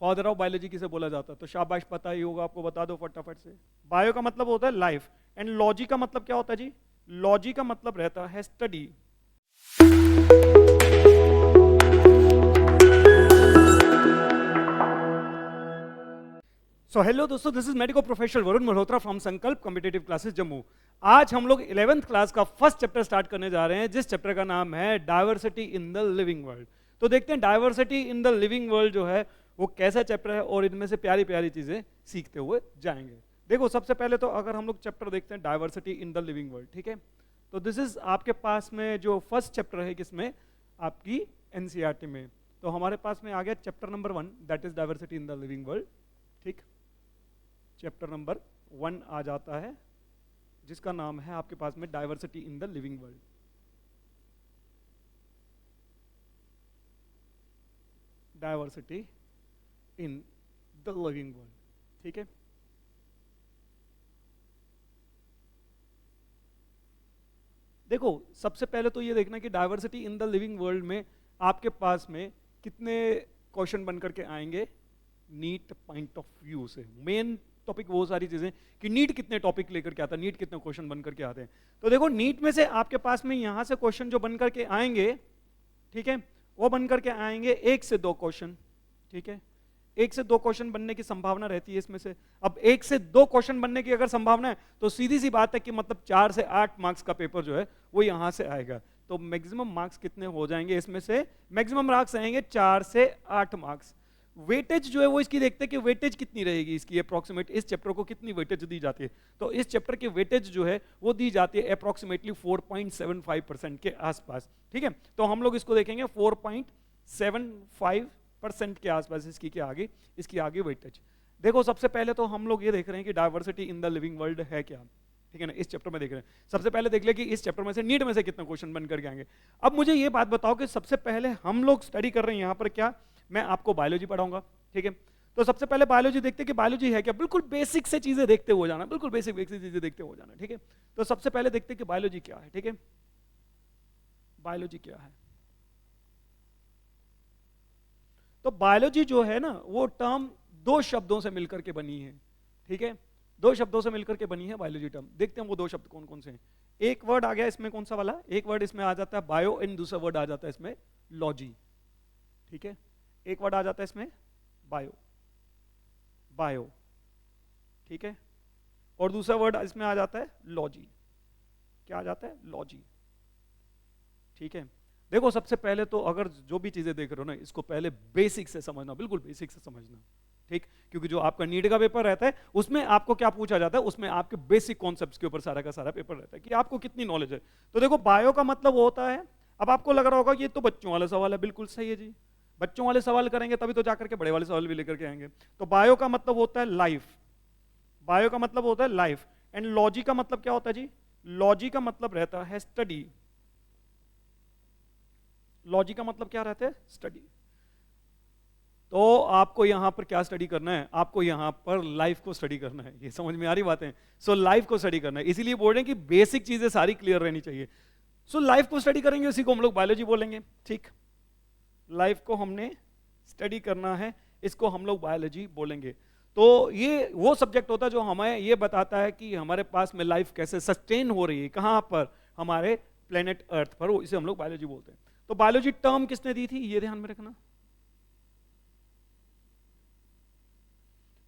Father of biology किसे बोला जाता है? तो शाबाश, पता ही होगा आपको, बता दो फटाफट से। बायो का मतलब होता है लाइफ, एंड लॉजी का मतलब क्या होता है जी? लॉजी का मतलब रहता है स्टडी। सो हेलो दोस्तों, this is medico professor Varun Malhotra from संकल्प कॉम्पिटिटिव क्लासेस जम्मू। आज हम लोग 11th क्लास का फर्स्ट चैप्टर स्टार्ट करने जा रहे हैं, जिस चैप्टर का नाम है diversity in the living world. तो देखते हैं diversity in the living world जो है वो कैसा चैप्टर है, और इनमें से प्यारी प्यारी चीजें सीखते हुए जाएंगे। देखो, सबसे पहले तो अगर हम लोग चैप्टर देखते हैं diversity in the living world, ठीक है, तो दिस इज आपके पास में जो फर्स्ट चैप्टर है किसमें, आपकी एनसीईआरटी में। तो हमारे पास में आ गया chapter number 1, that is diversity in the living world. ठीक, चैप्टर नंबर 1 आ जाता है, जिसका नाम है आपके पास में diversity in the living world. Diversity in the living world, ठीक है। देखो, सबसे पहले तो ये देखना कि diversity in the living world में आपके पास में कितने क्वेश्चन बन करके आएंगे नीट पॉइंट ऑफ व्यू से। मेन टॉपिक वो सारी चीजें कि नीट कितने टॉपिक लेकर के आता है, नीट कितने क्वेश्चन बन करके आते हैं। तो देखो, नीट में से आपके पास में यहां से क्वेश्चन जो बन करके आएंगे, ठीक है, वो बन करके आएंगे 1 से 2 क्वेश्चन, ठीक है। 1 से 2 क्वेश्चन बनने की संभावना रहती है इसमें से। अब 1 से 2 क्वेश्चन बनने की अगर संभावना है तो सीधी सी बात है कि मतलब 4 से 8 मार्क्स का पेपर जो है वो यहां से आएगा। तो मैक्सिमम मार्क्स कितने हो जाएंगे इसमें से? मैक्सिमम मार्क्स आएंगे 4 से 8 मार्क्स। वेटेज जो है वो इसकी देखते हैं कि वेटेज कितनी रहेगी इसकी अप्रॉक्सीमेट, इस चैप्टर को कितनी वेटेज दी जाती है। तो इस चैप्टर की वेटेज जो है वो दी जाती है अप्रॉक्सीमेटली 4.75% के आसपास, ठीक है। तो हम लोग इसको देखेंगे 4.75% के आसपास इसकी आगे वेटेज। देखो, सबसे पहले तो हम लोग ये देख रहे हैं कि diversity in the living world है क्या, ठीक है ना, इस चैप्टर में देख रहे हैं। सबसे पहले देख ले कि इस चैप्टर में से नीट में से कितने क्वेश्चन बन करके आएंगे। अब मुझे ये बात बताओ कि सबसे पहले हम लोग स्टडी कर रहे हैं यहाँ पर क्या, मैं आपको बायोलॉजी पढ़ाऊंगा, ठीक है। तो सबसे पहले बायोलॉजी देखते हैं कि बायोलॉजी है क्या, बिल्कुल बेसिक से चीजें देखते हो जाना, बिल्कुल बेसिक चीजें देखते हो जाना, ठीक है। तो सबसे पहले देखते हैं कि बायोलॉजी क्या है, ठीक है। बायोलॉजी क्या है? तो बायोलॉजी जो है ना, वो टर्म 2 शब्दों से मिलकर के बनी है, ठीक है। 2 शब्दों से मिलकर के बनी है बायोलॉजी टर्म। देखते हैं वो 2 शब्द कौन कौन से हैं। एक वर्ड आ गया इसमें, कौन सा वाला? एक वर्ड इसमें आ जाता है बायो, एंड दूसरा वर्ड आ जाता है इसमें लॉजी, ठीक है। एक वर्ड आ जाता है इसमें बायो, ठीक है, और दूसरा वर्ड इसमें आ जाता है लॉजी। क्या आ जाता है? लॉजी, ठीक है। देखो, सबसे पहले तो अगर जो भी चीजें देख रहे हो ना, इसको पहले बेसिक से समझना, बिल्कुल बेसिक से समझना, ठीक। क्योंकि जो आपका नीट का पेपर रहता है उसमें आपको क्या पूछा जाता है, उसमें आपके बेसिक कॉन्सेप्ट्स के ऊपर सारा का सारा पेपर रहता है कि आपको कितनी नॉलेज है। तो देखो, बायो का मतलब होता है, अब आपको लग रहा होगा ये तो बच्चों वाला सवाल है, बिल्कुल सही है जी, बच्चों वाले सवाल करेंगे तभी तो जाकर के बड़े वाले सवाल भी लेकर के आएंगे। तो बायो का मतलब होता है लाइफ, बायो का मतलब होता है लाइफ, एंड लॉजी का मतलब क्या होता है जी? लॉजी का मतलब रहता है स्टडी। लॉजी का मतलब क्या रहता है? स्टडी। तो आपको यहां पर क्या स्टडी करना है? आपको यहां पर लाइफ को स्टडी करना है। ये समझ में आ रही बातें? सो लाइफ को स्टडी करना है, इसीलिए बोल रहे हैं कि बेसिक चीजें सारी क्लियर रहनी चाहिए। सो लाइफ को स्टडी करेंगे, उसी को हम लोग बायोलॉजी बोलेंगे, ठीक। लाइफ को हमने स्टडी करना है, इसको हम लोग बायोलॉजी बोलेंगे। तो ये वो सब्जेक्ट होता है जो हमें ये बताता है कि हमारे पास में लाइफ कैसे सस्टेन हो रही है, कहां पर? हमारे प्लेनेट अर्थ पर, इसे हम लोग बायोलॉजी बोलते हैं। तो बायोलॉजी टर्म किसने दी थी, ये ध्यान में रखना।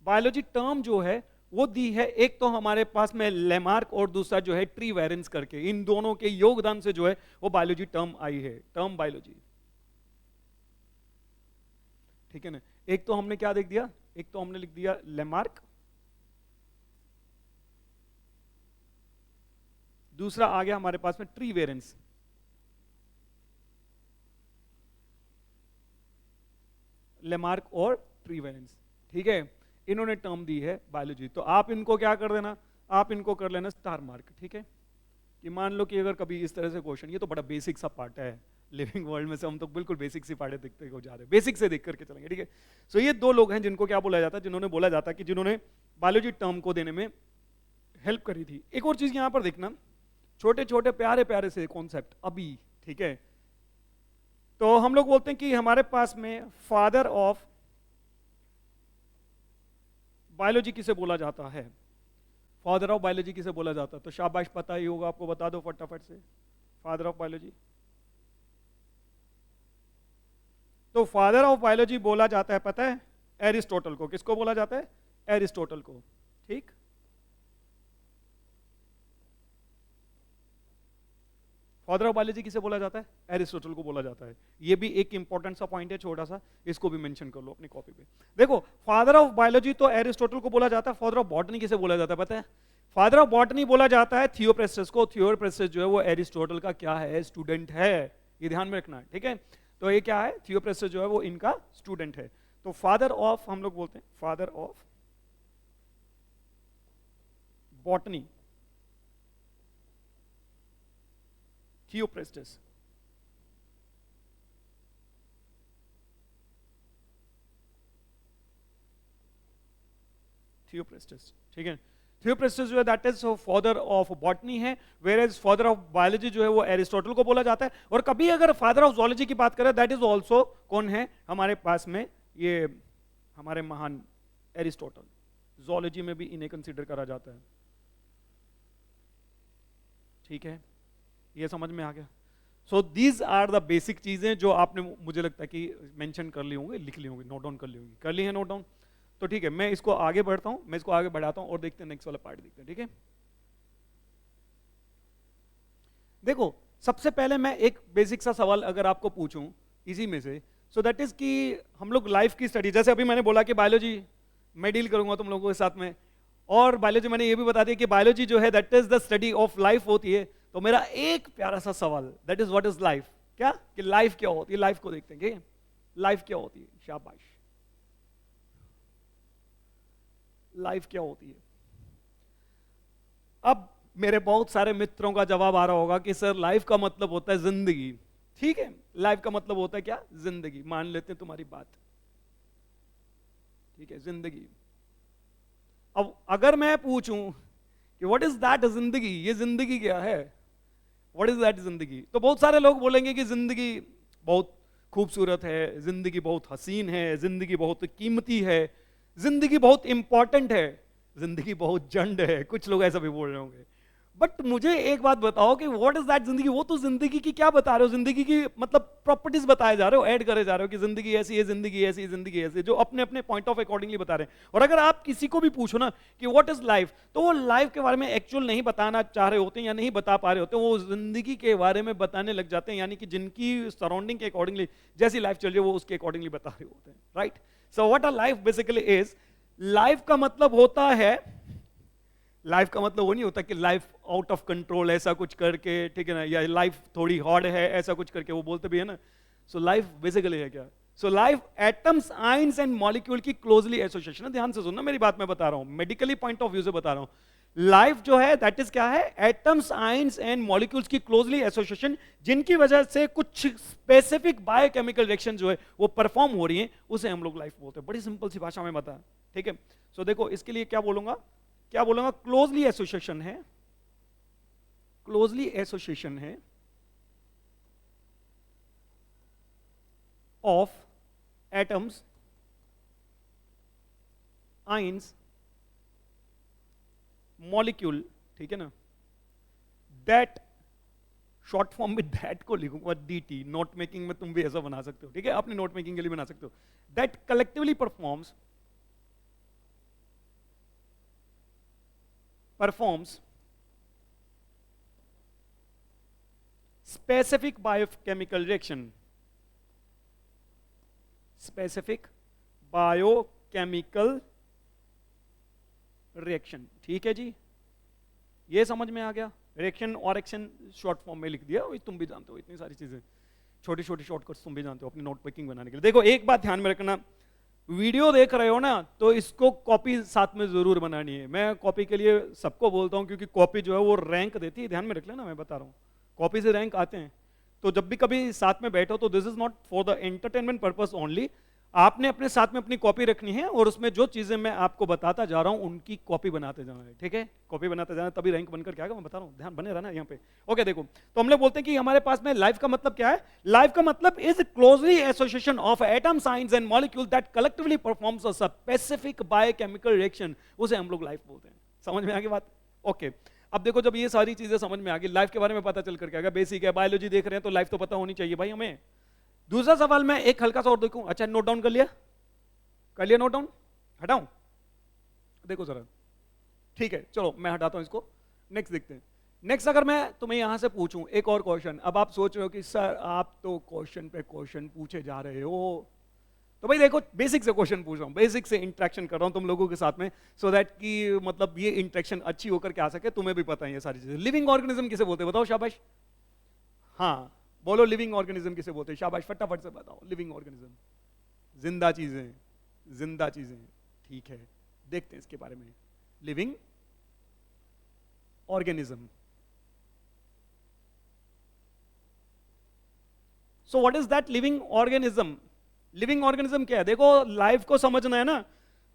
बायोलॉजी टर्म जो है वो दी है, एक तो हमारे पास में लेमार्क और दूसरा जो है ट्री वेरेंस करके, इन दोनों के योगदान से जो है वो बायोलॉजी टर्म आई है, टर्म बायोलॉजी, ठीक है ना। एक तो हमने क्या देख दिया, एक तो हमने लिख दिया लेमार्क, दूसरा आ गया हमारे पास में ट्री वेरेंस। लेमार्क और ट्री वेरेंस, ठीक है, इन्होंने टर्म दी है बायोलॉजी। तो आप इनको क्या कर देना, आप इनको कर लेना स्टार मार्क, ठीक है। कि मान लो कि अगर कभी इस तरह से क्वेश्चन, ये तो बड़ा बेसिक सा पार्ट है लिविंग वर्ल्ड में से, हम तो बिल्कुल बेसिक सी पार्ट देखते हो जा रहे हैं, बेसिक से देख करके चलेंगे, ठीक है। सो ये 2 लोग हैं जिनको क्या बोला जाता है, जिन्होंने बोला जाता है कि जिन्होंने बायोलॉजी टर्म को देने में हेल्प करी थी। एक और चीज यहां पर देखना, छोटे छोटे प्यारे प्यारे से कॉन्सेप्ट अभी, ठीक है। तो हम लोग बोलते हैं कि हमारे पास में फादर ऑफ बायोलॉजी किसे बोला जाता है? फादर ऑफ बायोलॉजी किसे बोला जाता है? तो शाबाश, पता ही होगा आपको, बता दो फटाफट से। फादर ऑफ बायोलॉजी, तो फादर ऑफ बायोलॉजी बोला जाता है, पता है, एरिस्टोटल को। किसको बोला जाता है? एरिस्टोटल को। ठीक, फादर ऑफ बायोलॉजी किसे बोला जाता है? एरिस्टोटल को बोला जाता है। ये भी एक इंपॉर्टेंट सा पॉइंट है छोटा सा, इसको भी मेंशन कर लो अपनी कॉपी पे। देखो, फादर ऑफ बायोलॉजी तो एरिस्टोटल को बोला जाता है। फादर ऑफ बॉटनी किसे बोला जाता है पता है? फादर ऑफ बॉटनी बोला जाता है थियोप्रेस्टस को। थियोप्रेस्टस जो है वो एरिस्टोटल का क्या है? स्टूडेंट है। ये ध्यान में रखना है, ठीक है? तो ये क्या है? थियोप्रेस्टस जो है वो इनका स्टूडेंट है। तो फादर ऑफ हम लोग बोलते हैं father of botany, Theophrastus. Theophrastus, ठीक है? थियोप्रेस्टस जो है that is father of botany है, whereas father of biology जो है वो एरिस्टोटल को बोला जाता है। और कभी अगर फादर ऑफ जूलॉजी की बात करें, दैट इज ऑल्सो कौन है हमारे पास में? ये हमारे महान एरिस्टोटल। जूलॉजी में भी इन्हें कंसीडर करा जाता है, ठीक है? ये समझ में आ गया? So these are the basic चीजें जो आपने, मुझे लगता है कि मेंशन कर ली होंगे, लिख ली होंगी, नोट डाउन कर ली होंगी। कर ली है नोट डाउन? तो ठीक है, मैं इसको आगे बढ़ता हूं, मैं इसको आगे बढ़ाता हूं और देखते हैं नेक्स्ट वाला पार्ट देखते हैं, ठीक है? देखो, सबसे पहले मैं एक बेसिक सा सवाल अगर आपको पूछूं इसी में से, सो दैट इज कि हम लोग लाइफ की स्टडी, जैसे अभी मैंने बोला कि बायोलॉजी मैं डील करूंगा तुम लोगों के साथ में, और बायोलॉजी मैंने ये भी बता दिया कि बायोलॉजी जो है that is the study of life होती है। तो मेरा एक प्यारा सा सवाल, that is what is life? क्या कि लाइफ क्या होती है? लाइफ को देखते हैं कि लाइफ क्या होती है। शाबाश, लाइफ क्या होती है? अब मेरे बहुत सारे मित्रों का जवाब आ रहा होगा कि सर लाइफ का मतलब होता है जिंदगी। ठीक है, लाइफ का मतलब होता है क्या? जिंदगी। मान लेते हैं तुम्हारी बात, ठीक है, जिंदगी। अब अगर मैं पूछूं कि व्हाट इज दैट जिंदगी, ये जिंदगी क्या है, व्हाट इज दैट जिंदगी, तो बहुत सारे लोग बोलेंगे कि जिंदगी बहुत खूबसूरत है, जिंदगी बहुत हसीन है, जिंदगी बहुत कीमती है, जिंदगी बहुत इंपॉर्टेंट है, जिंदगी बहुत जंड है। कुछ लोग ऐसा भी बोल रहे होंगे। बट मुझे एक बात बताओ कि व्हाट इज दैट जिंदगी? वो तो जिंदगी की क्या बता रहे हो? जिंदगी की मतलब प्रॉपर्टीज बताए जा रहे हो, ऐड करे जा रहे हो कि जिंदगी ऐसी है, जिंदगी ऐसी है, जिंदगी ऐसी है, जो अपने अपने पॉइंट ऑफ अकॉर्डिंगली बता रहे हैं। और अगर आप किसी को भी पूछो ना कि व्हाट इज लाइफ, तो वो लाइफ के बारे में एक्चुअल नहीं बताना चाह रहे होते हैं या नहीं बता पा रहे होते, वो जिंदगी के बारे में बताने लग जाते हैं, यानी कि जिनकी सराउंडिंग के अकॉर्डिंगली जैसी लाइफ चल रही है वो उसके अकॉर्डिंगली बता रहे होते हैं, right? So what a life basically is, life का मतलब होता है, लाइफ का मतलब वो नहीं होता कि लाइफ आउट ऑफ कंट्रोल ऐसा कुछ करके, ठीक है ना, या लाइफ थोड़ी हार्ड है ऐसा कुछ करके, वो बोलते भी है ना। सो लाइफ बेसिकली है क्या? So life atoms, ions and molecule की क्लोजली एसोसिएशन है। ध्यान से सुनना, मेरी बात मैं बता रहा हूं, मेडिकली पॉइंट ऑफ व्यू से बता रहा हूं। लाइफ जो है दैट इज क्या है? एटम्स, आयंस एंड मॉलिक्यूल्स की क्लोजली एसोसिएशन, जिनकी वजह से कुछ स्पेसिफिक बायोकेमिकल रिएक्शन जो है वो परफॉर्म हो रही है, उसे हम लोग लाइफ बोलते हैं। बड़ी सिंपल सी भाषा में बता, ठीक है? सो देखो, इसके लिए क्या बोलूंगा, क्या बोलूंगा? क्लोजली एसोसिएशन है, क्लोजली एसोसिएशन है ऑफ एटम्स, आयंस, मॉलिक्यूल, ठीक है ना, दैट, शॉर्ट फॉर्म में दैट को लिखूंगा डीटी, नोट मेकिंग में तुम भी ऐसा बना सकते हो, ठीक है, अपनी नोट मेकिंग के लिए बना सकते हो, that collectively performs specific biochemical reaction, specific biochemical reaction, ठीक है जी? ये समझ में आ गया? रिएक्शन और एक्शन शॉर्ट फॉर्म में लिख दिया, तुम भी जानते हो इतनी सारी चीजें, छोटी छोटी शॉर्टकट्स तुम भी जानते हो अपनी नोट मेकिंग बनाने के लिए। देखो, एक बात ध्यान में रखना, वीडियो देख रहे हो ना तो इसको कॉपी साथ में जरूर बनानी है। मैं कॉपी के लिए सबको बोलता हूं क्योंकि कॉपी जो है वो रैंक देती है, ध्यान में रख लेना, मैं बता रहा हूं, कॉपी से रैंक आते हैं। तो जब भी कभी साथ में बैठो तो this is not for the entertainment purpose only. आपने अपने साथ में अपनी कॉपी रखनी है और उसमें जो चीजें मैं आपको बताता जा रहा हूं उनकी कॉपी बनाते जाना है, ठीक है? कॉपी बनाते जाना, तभी रैंक बनकर क्या आएगा, मैं बता रहा हूं, ध्यान बने रहना यहाँ पे। ओके देखो, तो हम लोग बोलते हैं कि हमारे पास में लाइफ का मतलब क्या है? लाइफ का मतलब is closely association of atom science and molecule that collectively performs a specific biochemical reaction, उसे हम लोग लाइफ बोलते हैं। समझ में आ गई बात? ओके, अब देखो जब ये सारी चीजें समझ में आ गई, लाइफ के बारे में पता चल कर क्या, बेसिक है, बायोलॉजी देख रहे हैं तो लाइफ तो पता होनी चाहिए भाई हमें। दूसरा सवाल मैं एक हल्का सा और देखूं, अच्छा नोट डाउन कर लिया? कर लिया नोट डाउन? हटाऊं? देखो जरा, ठीक है चलो मैं हटाता हूं इसको, नेक्स्ट देखते हैं। नेक्स्ट अगर मैं तुम्हें यहां से पूछूं एक और क्वेश्चन, अब आप सोच रहे हो कि सर आप तो क्वेश्चन पे क्वेश्चन पूछे जा रहे हो, तो भाई देखो बेसिक से क्वेश्चन पूछ रहा हूं, बेसिक से इंटरेक्शन कर रहा हूं तुम लोगों के साथ में, सो दैट कि मतलब ये इंटरेक्शन अच्छी होकर के आ सके, तुम्हें भी पता है ये सारी चीजें। लिविंग ऑर्गेनिज्म किसे बोलते हैं बताओ, शाबाश, हाँ बोलो लिविंग ऑर्गेनिज्म किसे बोलते हैं, शाबाश फटाफट से बताओ। लिविंग ऑर्गेनिज्म, जिंदा चीजें, जिंदा चीजें, ठीक है देखते हैं इसके बारे में। Living organism, so what is that living organism? Living organism क्या है? देखो लाइफ को समझना है ना,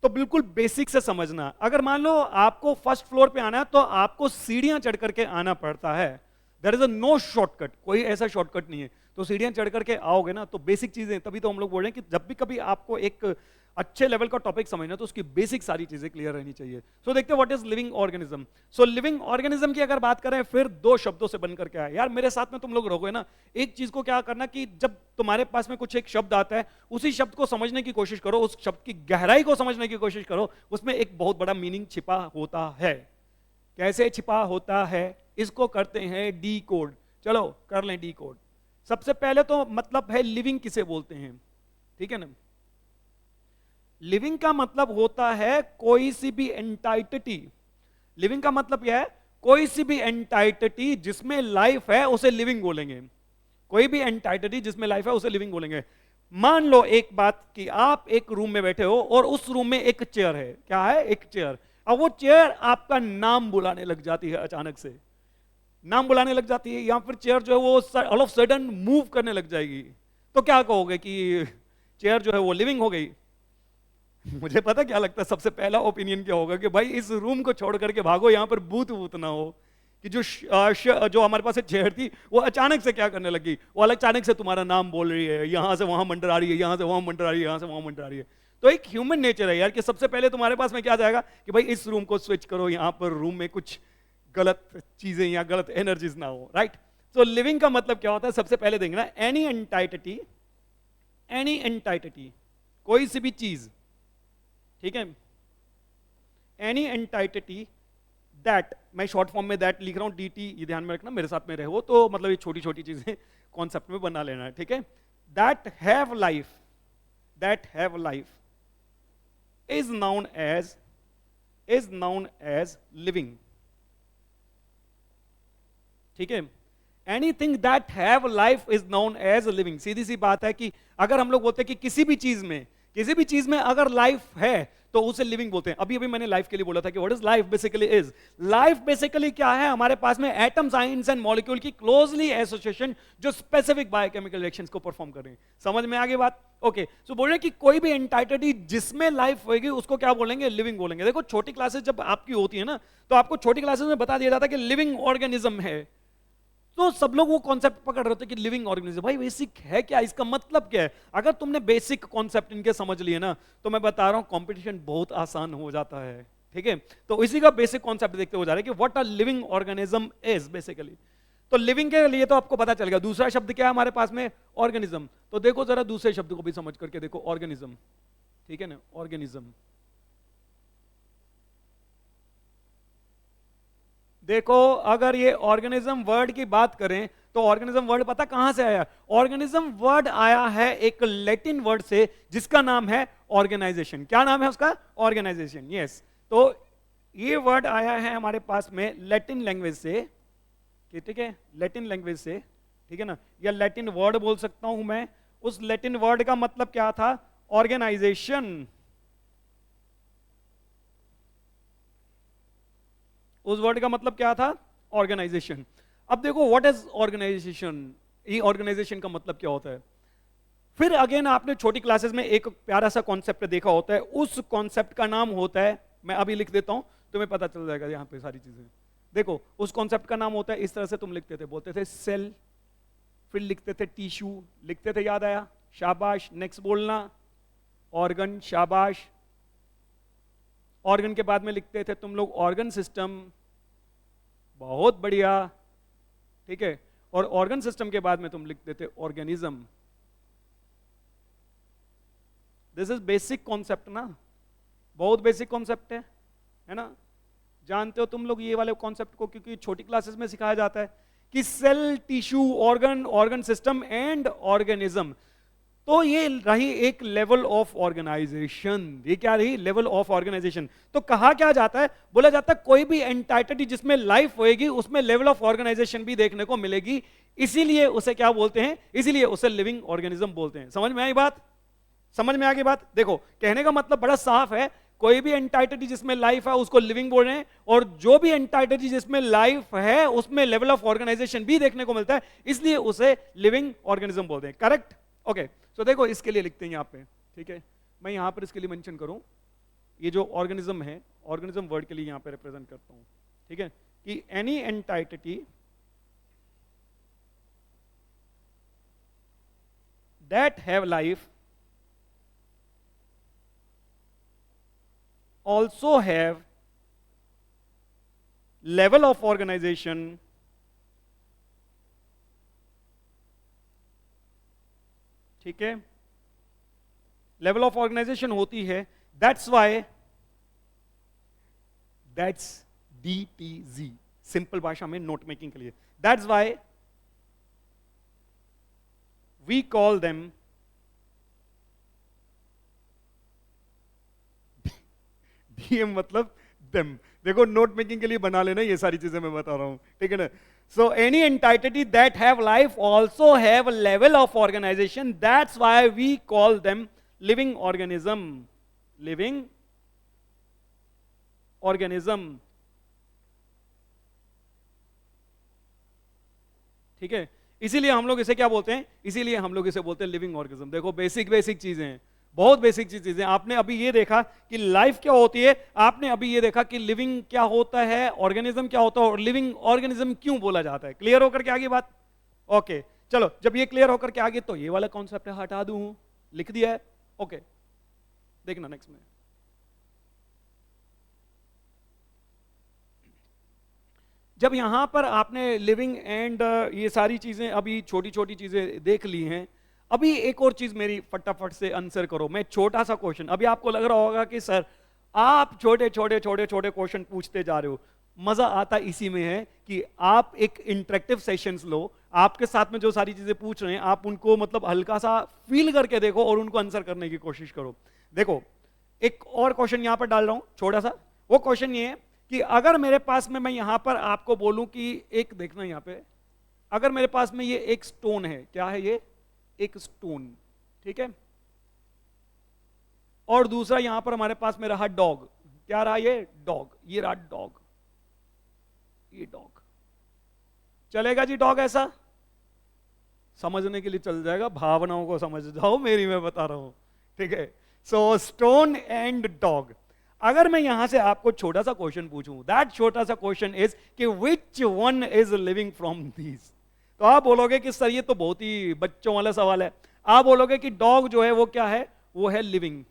तो बिल्कुल बेसिक से समझना। अगर मान लो आपको फर्स्ट फ्लोर पे आना है तो आपको सीढ़ियां चढ़ करके आना पड़ता है, there is a no shortcut, कोई ऐसा शॉर्टकट नहीं है, तो सीढ़ियां चढ़ करके आओगे ना, तो बेसिक चीजें, तभी तो हम लोग बोल रहे हैं कि जब भी कभी आपको एक अच्छे लेवल का टॉपिक समझना तो उसकी बेसिक सारी चीजें क्लियर रहनी चाहिए। सो देखते हैं what is living organism. So living organism की अगर बात करें फिर दो शब्दों से बनकर के आए। यार मेरे साथ में तुम लोग रहोगे ना, एक चीज को क्या करना कि जब तुम्हारे पास में कुछ एक शब्द आता है, उसी शब्द को समझने की कोशिश करो, उस शब्द की गहराई को समझने की कोशिश करो, उसमें एक बहुत बड़ा मीनिंग छिपा होता है। कैसे छिपा होता है इसको करते हैं डी कोड। चलो कर लें डी कोड। सबसे पहले तो मतलब है लिविंग किसे बोलते हैं, ठीक है ना? लिविंग का मतलब होता है कोई सी भी एंटाइटी। लिविंग का मतलब यह है कोई सी भी एंटाइटी जिसमें लाइफ है उसे लिविंग बोलेंगे। कोई भी एंटाइटी जिसमें लाइफ है उसे लिविंग बोलेंगे। मान लो एक बात कि आप एक रूम में बैठे हो और उस रूम में एक चेयर है, क्या है? एक चेयर। अब वो चेयर आपका नाम बुलाने लग जाती है, अचानक से नाम बुलाने लग जाती है, या फिर चेयर जो है वो ऑल ऑफ सडन मूव करने लग जाएगी, तो क्या कहोगे कि चेयर जो है वो लिविंग हो गई? मुझे पता क्या लगता है, सबसे पहला ओपिनियन क्या होगा कि भाई इस रूम को छोड़ करके भागो, यहां पर भूत वूत ना हो कि जो हमारे पास एक चेयर थी वो अचानक से क्या करने लगी, वो अलग अचानक से तुम्हारा नाम बोल रही है, यहां से वहां मंडरा रही है, यहां से वहां मंडरा रही है, यहां से वहां मंडरा रही है। तो एक ह्यूमन नेचर है यार कि सबसे पहले तुम्हारे पास में क्या जाएगा कि भाई इस रूम को स्विच करो, यहां पर रूम में कुछ गलत चीजें या गलत एनर्जीज ना हो, राइट? तो लिविंग का मतलब क्या होता है, सबसे पहले देखना एनी एंटाइटी, कोई सी भी चीज, ठीक है? एनी एंटाइटी दैट, मैं शॉर्ट फॉर्म में दैट लिख रहा हूं, डीटी, ये ध्यान में रखना, मेरे साथ में रहो तो मतलब ये छोटी छोटी चीजें कॉन्सेप्ट में बना लेना है, ठीक है? That have life is known as living, ठीक है? Anything that have life is known as living. सीधी सी बात है कि अगर हम लोग बोलते हैं कि किसी भी चीज में अगर लाइफ है तो उसे लिविंग बोलते हैं। अभी मैंने लाइफ के लिए बोला था कि what is life basically is, life basically क्या है, हमारे पास में एटम साइंस एंड मॉलिक्यूल की क्लोजली एसोसिएशन जो स्पेसिफिक बायोकेमिकल रिएक्शंस को परफॉर्म कर रहे हैं। समझ में आ गई बात? ओके, सो बोल रहे हैं कि कोई भी एंटाइटी जिसमें लाइफ होगी उसको क्या बोलेंगे? लिविंग बोलेंगे। देखो छोटी क्लासेस जब आपकी होती है ना, तो आपको छोटी क्लासेस में बता दिया जाता है कि लिविंग ऑर्गेनिज्म है, तो सब लोग वो कॉन्सेप्ट पकड़ रहे थे कि लिविंग ऑर्गेनिज्म, भाई बेसिक है क्या, इसका मतलब क्या है? अगर तुमने बेसिक कॉन्सेप्ट इनके समझ लिए ना, तो मैं बता रहा हूं कंपटीशन बहुत आसान हो जाता है, ठीक है? तो इसी का बेसिक कॉन्सेप्ट देखते हो जा रहे हैं कि what a living organism is basically. तो लिविंग के लिए तो आपको पता चल गया। दूसरा शब्द क्या है हमारे पास में? ऑर्गेनिज्म। तो देखो जरा दूसरे शब्द को भी समझ करके देखो, ऑर्गेनिज्म, ठीक है ना? ऑर्गेनिज्म, देखो अगर ये ऑर्गेनिज्म वर्ड की बात करें तो ऑर्गेनिज्म वर्ड पता कहां से आया? ऑर्गेनिज्म वर्ड आया है एक लैटिन वर्ड से जिसका नाम है ऑर्गेनाइजेशन। क्या नाम है उसका? Organisation, yes. तो ये वर्ड आया है हमारे पास में लैटिन लैंग्वेज से, ठीक है? लैटिन लैंग्वेज से, ठीक है ना? या लैटिन वर्ड बोल सकता हूं मैं। उस लैटिन वर्ड का मतलब क्या था? ऑर्गेनाइजेशन। उस वर्ड का मतलब क्या था? ऑर्गेनाइजेशन। अब देखो व्हाट इज ऑर्गेनाइजेशन, ये ऑर्गेनाइजेशन का मतलब क्या होता है? फिर अगेन आपने छोटी क्लासेस में एक प्यारा सा कॉन्सेप्ट देखा होता है, उस कॉन्सेप्ट का नाम होता है, मैं अभी लिख देता हूं तुम्हें पता चल जाएगा यहां पे सारी चीजें। देखो उस कॉन्सेप्ट का नाम होता है, इस तरह से तुम लिखते थे, बोलते थे सेल, फिर लिखते थे टिश्यू, लिखते थे, याद आया, शाबाश, नेक्स्ट बोलना, ऑर्गन, शाबाश, ऑर्गन के बाद में लिखते थे तुम लोग ऑर्गन सिस्टम, बहुत बढ़िया, ठीक है, और ऑर्गन सिस्टम के बाद में तुम लिखते थे organism. This is basic concept ना, बहुत बेसिक कॉन्सेप्ट है ना, जानते हो तुम लोग ये वाले कॉन्सेप्ट को, क्योंकि छोटी क्लासेस में सिखाया जाता है कि cell, tissue, organ, organ system and organism. तो ये रही एक लेवल ऑफ ऑर्गेनाइजेशन, ये क्या रही, लेवल ऑफ ऑर्गेनाइजेशन। तो कहा क्या जाता है, बोला जाता है कोई भी एंटाइटी जिसमें लाइफ होएगी उसमें लेवल ऑफ ऑर्गेनाइजेशन भी देखने को मिलेगी, इसीलिए उसे क्या बोलते हैं, इसीलिए उसे लिविंग ऑर्गेनिज्म बोलते हैं। समझ में आई बात, समझ में आ गई बात। देखो कहने का मतलब बड़ा साफ है, कोई भी एंटाइटी जिसमें लाइफ है उसको लिविंग बोल रहे हैं, और जो भी एंटाइटी जिसमें लाइफ है उसमें लेवल ऑफ ऑर्गेनाइजेशन भी देखने को मिलता है, इसलिए उसे लिविंग ऑर्गेनिज्म बोलते हैं। Correct, okay. सो देखो इसके लिए लिखते हैं यहाँ पे, ठीक है, मैं यहाँ पर इसके लिए मेंशन करूँ, ये जो ऑर्गेनिज्म है, ऑर्गेनिज्म वर्ड के लिए यहाँ पे रिप्रेजेंट करता हूँ, ठीक है, कि any entity that have life also have level of organization ठीक है, लेवल ऑफ ऑर्गेनाइजेशन होती है, that's why, that's DTZ, simple भाषा में नोट मेकिंग के लिए, that's why we call them DM मतलब देम। देखो नोट मेकिंग के लिए बना लेना, ये सारी चीजें मैं बता रहा हूं, ठीक है ना। So any entity that have life also have a level of organisation, that's why we call them living organism, living organism, ठीक है। इसीलिए हम लोग इसे क्या बोलते हैं, इसीलिए हम लोग इसे बोलते हैं लिविंग ऑर्गेनिज्म। देखो बेसिक बेसिक चीजें हैं, बहुत बेसिक चीजें। आपने अभी ये देखा कि लाइफ क्या होती है, आपने अभी ये देखा कि लिविंग क्या होता है, ऑर्गेनिज्म क्या होता है, और लिविंग ऑर्गेनिज्म क्यों बोला जाता है। क्लियर होकर के आगे बात, ओके। चलो जब ये क्लियर होकर के आगे, तो ये वाला कॉन्सेप्ट हटा दूं, लिख दिया है, ओके। देखना नेक्स्ट में, जब यहां पर आपने लिविंग एंड ये सारी चीजें अभी छोटी छोटी चीजें देख ली हैं, अभी एक और चीज मेरी फटाफट से आंसर करो। मैं छोटा सा क्वेश्चन, अभी आपको लग रहा होगा कि सर आप छोटे छोटे छोटे छोटे क्वेश्चन पूछते जा रहे हो, मजा आता इसी में है कि आप एक इंटरेक्टिव सेशंस लो, आपके साथ में जो सारी चीजें पूछ रहे हैं आप उनको मतलब हल्का सा फील करके देखो और उनको आंसर करने की कोशिश करो। देखो एक और क्वेश्चन यहां पर डाल रहा हूं छोटा सा, वो क्वेश्चन ये है कि अगर मेरे पास में, मैं यहां पर आपको बोलूं कि एक, देखना यहां पे, अगर मेरे पास में ये एक स्टोन है, क्या है ये, एक स्टोन, ठीक है, और दूसरा यहां पर हमारे पास में रहा डॉग, क्या रहा, ये डॉग, ये रहा डॉग, ये डॉग, चलेगा जी डॉग ऐसा, समझने के लिए चल जाएगा, भावनाओं को समझ जाओ मेरी, मैं बता रहा हूं, ठीक है। सो स्टोन एंड डॉग, अगर मैं यहां से आपको छोटा सा क्वेश्चन पूछूं, दैट छोटा सा क्वेश्चन इज कि which one is living from these, तो आप बोलोगे कि सर ये तो बहुत ही बच्चों वाला सवाल है। आप बोलोगे कि डॉग जो है वो क्या है, वो है लिविंग,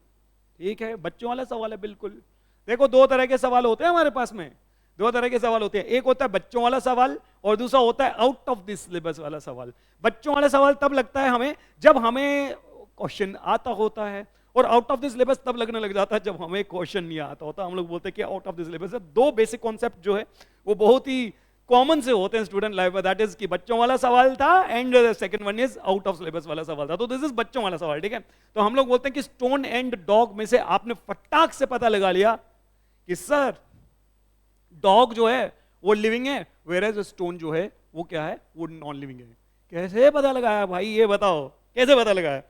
ठीक है, बच्चों वाला सवाल है बिल्कुल। देखो दो तरह के सवाल होते हैं हमारे पास में, दो तरह के सवाल होते हैं, एक होता है बच्चों वाला सवाल और दूसरा होता है आउट ऑफ दिस सिलेबस वाला सवाल। बच्चों वाला सवाल तब लगता है हमें जब हमें क्वेश्चन आता होता है, और आउट ऑफ दिस सिलेबस तब लगने लग जाता है जब हमें क्वेश्चन नहीं आता होता। हम लोग बोलते हैं कि आउट ऑफ दिस सिलेबस है। दो बेसिक कॉन्सेप्ट जो है वो बहुत ही कॉमन से होते हैं स्टूडेंट लाइफ में, दैट इज कि बच्चों वाला सवाल था and second one is out of syllabus वाला सवाल था। तो दिस इज बच्चों वाला सवाल, ठीक है। तो हम लोग बोलते हैं कि स्टोन एंड डॉग में से आपने फटाक से पता लगा लिया कि सर डॉग जो है वो लिविंग है, वेयर स्टोन जो है वो क्या है, वो नॉन लिविंग है। कैसे पता लगाया भाई, ये बताओ कैसे पता लगाया।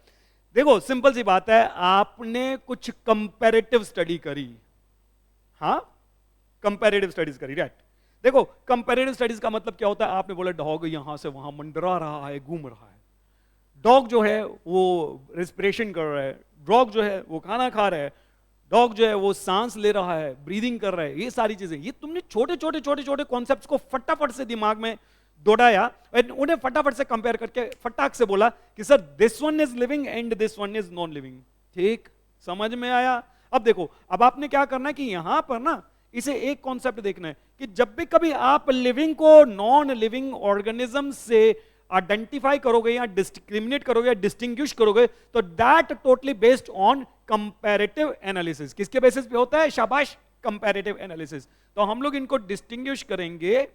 देखो सिंपल सी बात है, आपने कुछ कंपैरेटिव स्टडी करी, हाँ कंपैरेटिव स्टडीज करी, राइट। देखो कंपैरेटिव स्टडीज का मतलब क्या होता है, आपने बोला डॉग यहां से वहां मंडरा रहा है, घूम रहा है, डॉग जो है वो रेस्पिरेशन कर रहा है, डॉग जो है वो खाना खा रहा है, डॉग जो है वो सांस ले रहा है, ब्रीदिंग कर रहा है, ये सारी चीजें, ये तुमने छोटे छोटे छोटे छोटे कॉन्सेप्ट्स को फटाफट से दिमाग में दौड़ाया और उन्हें फटाफट से कंपेयर करके फटाक से बोला कि sir this one is living and this one is non living. ठीक, समझ में आया? अब देखो, अब आपने क्या करना है कि यहां पर ना इसे एक कॉन्सेप्ट देखना है कि जब भी कभी आप लिविंग को नॉन लिविंग ऑर्गेनिज्म से आइडेंटिफाई करोगे या डिस्क्रिमिनेट करोगे या डिस्टिंग्विश करोगे, तो that totally based on comparative analysis. किसके बेसिस पे होता है? शाबाश, कंपैरेटिव एनालिसिस। तो हम लोग इनको डिस्टिंग्विश करेंगे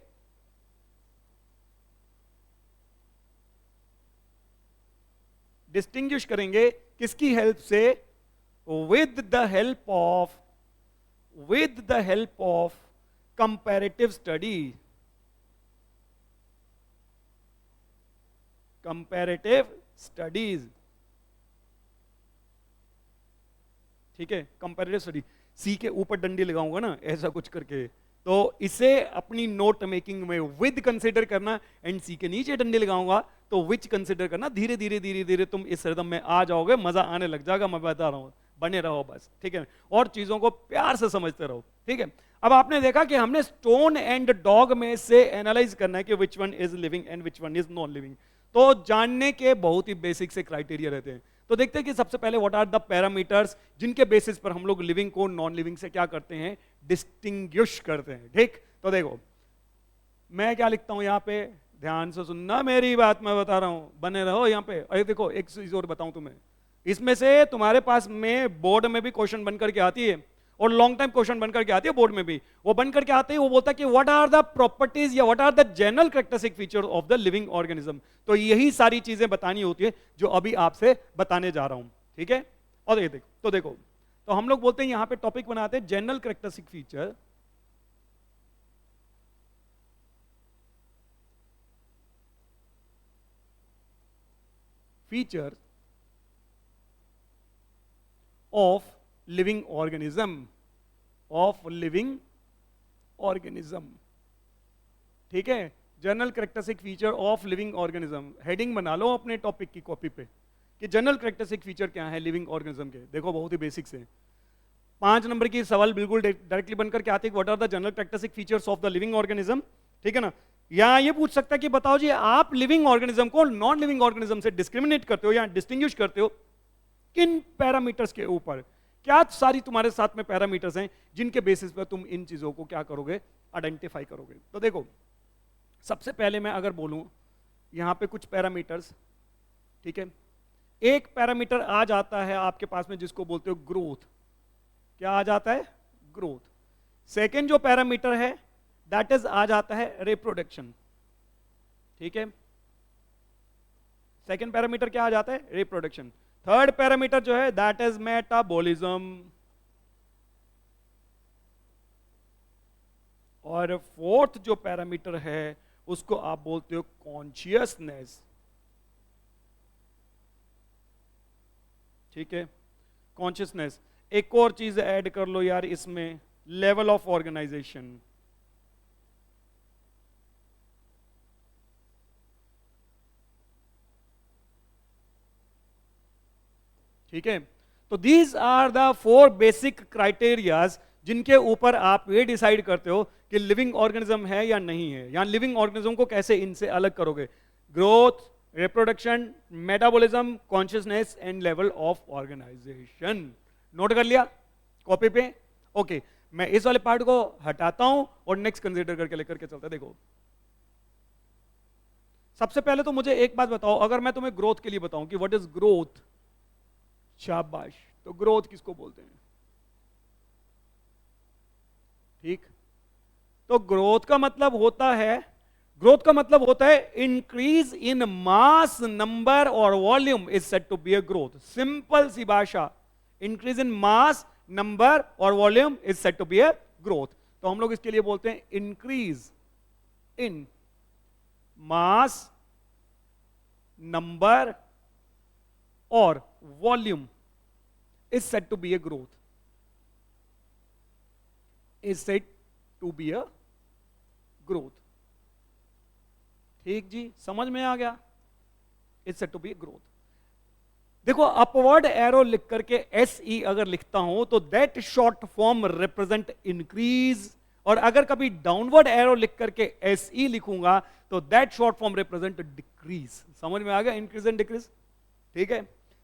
किसकी हेल्प से? With the help of comparative study. Comparative studies, ठीक है, कंपैरेटिव स्टडी। सी के ऊपर डंडी लगाऊंगा ना ऐसा कुछ करके, तो इसे अपनी नोट मेकिंग में विद कंसीडर करना, एंड सी के नीचे डंडी लगाऊंगा तो विच कंसीडर करना। धीरे धीरे धीरे धीरे तुम इस रिदम में आ जाओगे, मजा आने लग जाएगा, मैं बता रहा हूं, बने रहो बस, ठीक है, और चीजों को प्यार से समझते रहो, ठीक है। अब आपने देखा कि हमने स्टोन एंड डॉग में से एनालाइज करना है कि which one is living and which one is non living. तो जानने के बहुत ही बेसिक से क्राइटेरिया रहते हैं। तो देखते हैं कि सबसे पहले व्हाट आर द पैरामीटर्स जिनके बेसिस पर हम लोग लिविंग को नॉन लिविंग से क्या करते हैं? डिस्टिंग्विश करते हैं। ठीक, तो देखो मैं क्या लिखता हूं यहां पे, ध्यान से सुनना मेरी बात, मैं बता रहा हूं, बने रहो यहां पे। अरे देखो एक चीज और बताऊं तुम्हें, इसमें से तुम्हारे पास में बोर्ड में भी क्वेश्चन बन करके आती है और लॉन्ग टाइम क्वेश्चन बनकर के आती है बोर्ड में भी। वो बनकर के आते हैं, वो बोलता है कि व्हाट आर द प्रॉपर्टीज या what are the general characteristic feature of the living organism. तो यही सारी चीजें बतानी होती है जो अभी आपसे बताने जा रहा हूं, ठीक है। और ये देखो तो हम लोग बोलते हैं यहां पे टॉपिक बनाते हैं general characteristic feature of living organism, ठीक है। General characteristic feature of living organism, heading बना लो अपने टॉपिक की कॉपी पे कि जनरल कैरेक्टरिस्टिक फीचर क्या है लिविंग ऑर्गेनिज्म के। देखो बहुत ही बेसिक से 5 नंबर की सवाल बिल्कुल डायरेक्टली बनकर के आते हैं, what are the general characteristic features of the living organism, ठीक है ना। या ये पूछ सकता है कि बताओ जी आप लिविंग ऑर्गेनिज्म को नॉन लिविंग ऑर्गेनिज्म से डिस्क्रिमिनेट करते हो या डिस्टिंग्विश करते हो किन पैरामीटर्स के ऊपर? क्या सारी तुम्हारे साथ में पैरामीटर्स हैं जिनके बेसिस पर तुम इन चीजों को क्या करोगे? आइडेंटिफाई करोगे। तो देखो सबसे पहले मैं अगर बोलूं यहां पे कुछ पैरामीटर्स, ठीक है, एक पैरामीटर आ जाता है आपके पास में जिसको बोलते हो ग्रोथ। क्या आ जाता है? ग्रोथ। सेकेंड जो पैरामीटर है दैट इज आ जाता है रिप्रोडक्शन, ठीक है। सेकेंड पैरामीटर क्या आ जाता है? रिप्रोडक्शन। थर्ड पैरामीटर जो है दैट इज मेटाबॉलिज्म, और फोर्थ जो पैरामीटर है उसको आप बोलते हो कॉन्शियसनेस, ठीक है, कॉन्शियसनेस। एक और चीज ऐड कर लो यार इसमें, लेवल ऑफ ऑर्गेनाइजेशन, ठीक है। तो these are the 4 basic criterias जिनके ऊपर आप ये डिसाइड करते हो कि लिविंग ऑर्गेनिज्म है या नहीं है, या लिविंग ऑर्गेनिज्म को कैसे इनसे अलग करोगे। Growth, reproduction, metabolism, consciousness and level of organisation. Note कर लिया कॉपी पे? ओके, मैं इस वाले पार्ट को हटाता हूं और नेक्स्ट कंसीडर करके लेकर के चलता। देखो सबसे पहले तो मुझे एक बात बताओ, अगर मैं तुम्हें ग्रोथ के लिए बताऊं कि व्हाट इज ग्रोथ, शाबाश, तो ग्रोथ किसको बोलते हैं? ठीक, तो ग्रोथ का मतलब होता है इंक्रीज इन मास, नंबर और volume is said to be a growth. Simple सी भाषा, इंक्रीज इन मास, नंबर और volume is said to be a growth. तो हम लोग इसके लिए बोलते हैं इंक्रीज इन मास, नंबर और volume is said to be a growth, is said to be a growth। ठीक जी, समझ में आ गया? is said to be a growth। देखो अपवर्ड एरो लिख करके एस ई अगर लिखता हूं तो that short form represent increase, और अगर कभी डाउनवर्ड एरो लिख करके एस ई लिखूंगा तो that short form represent decrease. समझ में आ गया? Increase and decrease. ठीक है,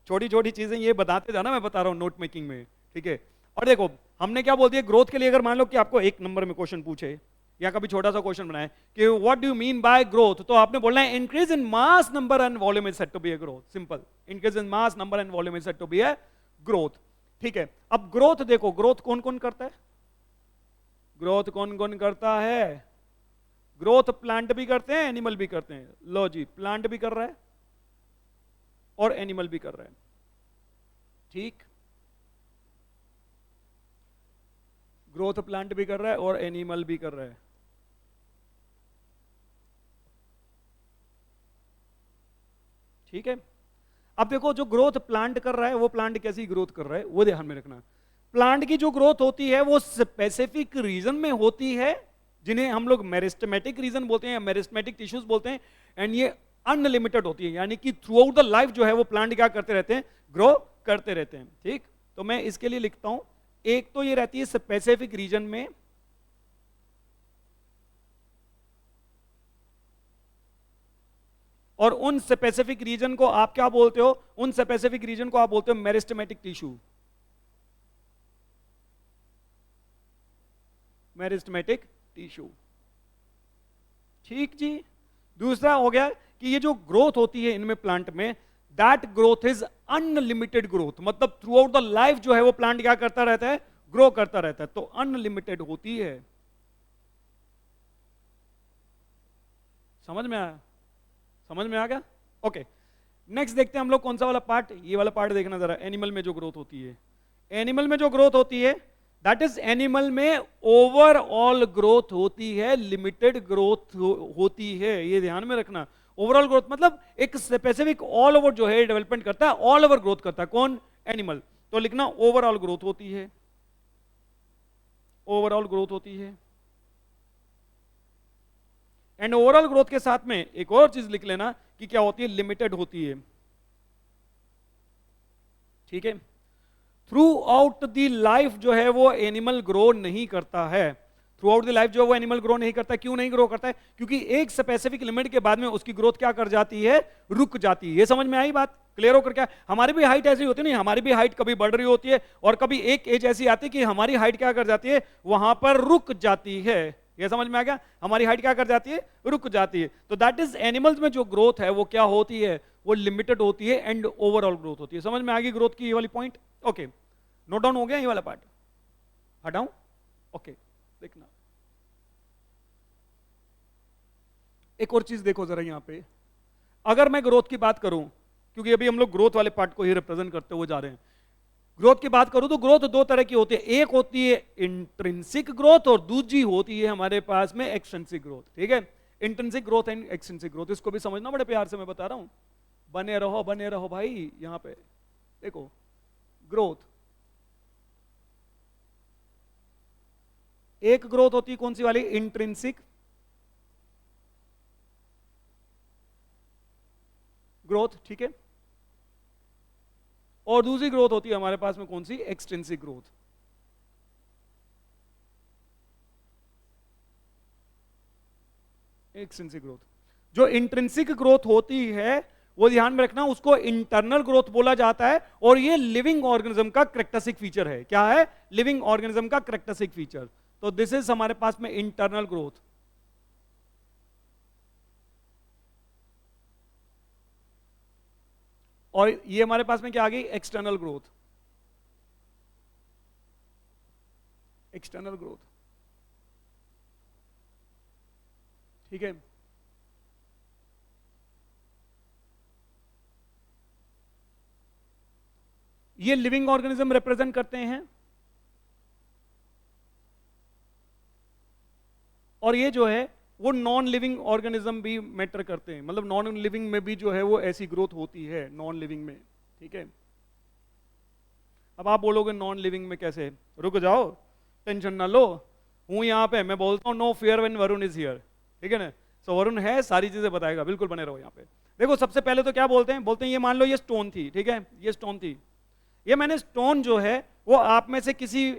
छोटी छोटी चीजें ये बताते जाना, मैं बता रहा हूं नोट मेकिंग में। ठीक है, और देखो हमने क्या बोल दिया ग्रोथ के लिए, अगर मान लो कि आपको एक नंबर में क्वेश्चन पूछे या कभी छोटा सा क्वेश्चन बनाए कि what do you mean by growth, तो आपने बोलना है increase in mass number and volume is said to be a growth. Simple, increase in mass number and volume is said to be a growth. ठीक है, अब growth देखो, growth कौन कौन करता है? ग्रोथ कौन कौन करता है? ग्रोथ प्लांट भी करते हैं, एनिमल भी करते हैं। लो जी, प्लांट भी कर रहा है और एनिमल भी कर रहा है। ठीक, ग्रोथ प्लांट भी कर रहा है और एनिमल भी कर रहा है। ठीक है, अब देखो जो ग्रोथ प्लांट कर रहा है वो प्लांट कैसी ग्रोथ कर रहा है वो ध्यान में रखना। प्लांट की जो ग्रोथ होती है वो स्पेसिफिक रीजन में होती है, जिन्हें हम लोग मेरिस्टेमेटिक रीजन बोलते हैं या मेरिस्टेमेटिक टिश्यूज बोलते हैं, एंड ये अनलिमिटेड होती है, यानी कि थ्रू आउट द लाइफ जो है वो प्लांट क्या करते रहते हैं? ग्रो करते रहते हैं। ठीक, तो मैं इसके लिए लिखता हूं, एक तो ये रहती है स्पेसिफिक रीजन में, और उन स्पेसिफिक रीजन को आप क्या बोलते हो? उन स्पेसिफिक रीजन को आप बोलते हो मेरिस्टेमेटिक टिश्यू, मेरिस्टेमेटिक टिश्यू। ठीक जी। दूसरा हो गया कि ये जो ग्रोथ होती है इनमें प्लांट में, that growth is unlimited growth, मतलब थ्रू आउट द लाइफ जो है वो प्लांट क्या करता रहता है? ग्रो करता रहता है, तो अनलिमिटेड होती है। समझ में आया? समझ में आ गया? ओके, नेक्स्ट देखते हैं हम लोग कौन सा वाला पार्ट, ये वाला पार्ट देखना जरा। एनिमल में जो ग्रोथ होती है, एनिमल में जो ग्रोथ होती है दैट इज, एनिमल में ओवरऑल ग्रोथ होती है, लिमिटेड ग्रोथ होती है, ये ध्यान में रखना। ओवरऑल ग्रोथ मतलब एक स्पेसिफिक ऑल ओवर जो है डेवलपमेंट करता है, ऑल ओवर ग्रोथ करता है। कौन? एनिमल। तो लिखना ओवरऑल ग्रोथ होती है, ओवरऑल ग्रोथ होती है। एंड ओवरऑल ग्रोथ के साथ में एक और चीज लिख लेना कि क्या होती है? लिमिटेड होती है। ठीक है, थ्रू आउट द लाइफ जो है वो एनिमल ग्रो नहीं करता है। थ्रू आउट द लाइफ जो है वो एनिमल ग्रो नहीं करता है। क्यों नहीं ग्रो करता है? क्योंकि एक स्पेसिफिक लिमिट के बाद में उसकी ग्रोथ क्या कर जाती है? रुक जाती है। ये समझ में आई बात? क्लियर होकर क्या? हमारी भी हाइट ऐसी होती है, नहीं हमारी भी हाइट कभी बढ़ रही होती है और कभी एक एज ऐसी आती है कि हमारी हाइट क्या कर जाती है? वहां पर रुक जाती है। ये समझ में आ गया? हमारी हाइट क्या कर जाती है? रुक जाती है। तो दैट इज, एनिमल्स में जो ग्रोथ है वो क्या होती है? वो लिमिटेड होती है एंड ओवरऑल ग्रोथ होती है। समझ में आ गई ग्रोथ की ये वाली पॉइंट? ओके, नोट डाउन हो गया ये वाला पार्ट? हटाऊं? ओके, देखना एक और चीज देखो जरा यहां पे। अगर मैं ग्रोथ की बात करूं, क्योंकि अभी हम लोग ग्रोथ वाले पार्ट को ही रिप्रेजेंट करते हुए जा रहे हैं, ग्रोथ की बात करूं तो ग्रोथ दो तरह की होती है। एक होती है इंट्रिंसिक ग्रोथ और दूसरी होती है हमारे पास में एक्सट्रिंसिक ग्रोथ। ठीक है, intrinsic growth and extrinsic growth, इसको भी समझना बड़े प्यार से मैं बता रहा हूं। बने रहो भाई। यहां पे देखो, ग्रोथ, एक ग्रोथ होती है कौन सी वाली? Intrinsic growth. ठीक है, और दूसरी ग्रोथ होती है हमारे पास में कौन सी? Extrinsic growth. एक्सट्रिंसिक ग्रोथ, जो इंट्रिंसिक ग्रोथ होती है वो ध्यान में रखना, उसको इंटरनल ग्रोथ बोला जाता है, और ये लिविंग ऑर्गेनिज्म का कैरेक्टरिस्टिक फीचर है। क्या है? लिविंग ऑर्गेनिज्म का कैरेक्टरिस्टिक फीचर। तो दिस इज हमारे पास में इंटरनल ग्रोथ। और ये हमारे पास में क्या आ गई? External growth. External growth. ठीक है, ये लिविंग ऑर्गेनिज्म रिप्रेजेंट करते हैं, और ये जो है वो नॉन लिविंग ऑर्गेनिज्म भी मैटर करते हैं, मतलब नॉन लिविंग में भी जो है वो ऐसी ग्रोथ होती है, नॉन लिविंग में। ठीक है, अब आप बोलोगे नॉन लिविंग में कैसे? रुक जाओ, टेंशन ना लो, हूं यहां पे। मैं बोलता हूं no fear when Varun is here. ठीक है ना? सो वरुण है, सारी चीजें बताएगा, बिल्कुल बने रहो यहां पे। देखो सबसे पहले तो क्या बोलते हैं ये मान लो ये स्टोन थी, ठीक है, ये स्टोन थी, ये मैंने स्टोन जो है वो आप में से किसी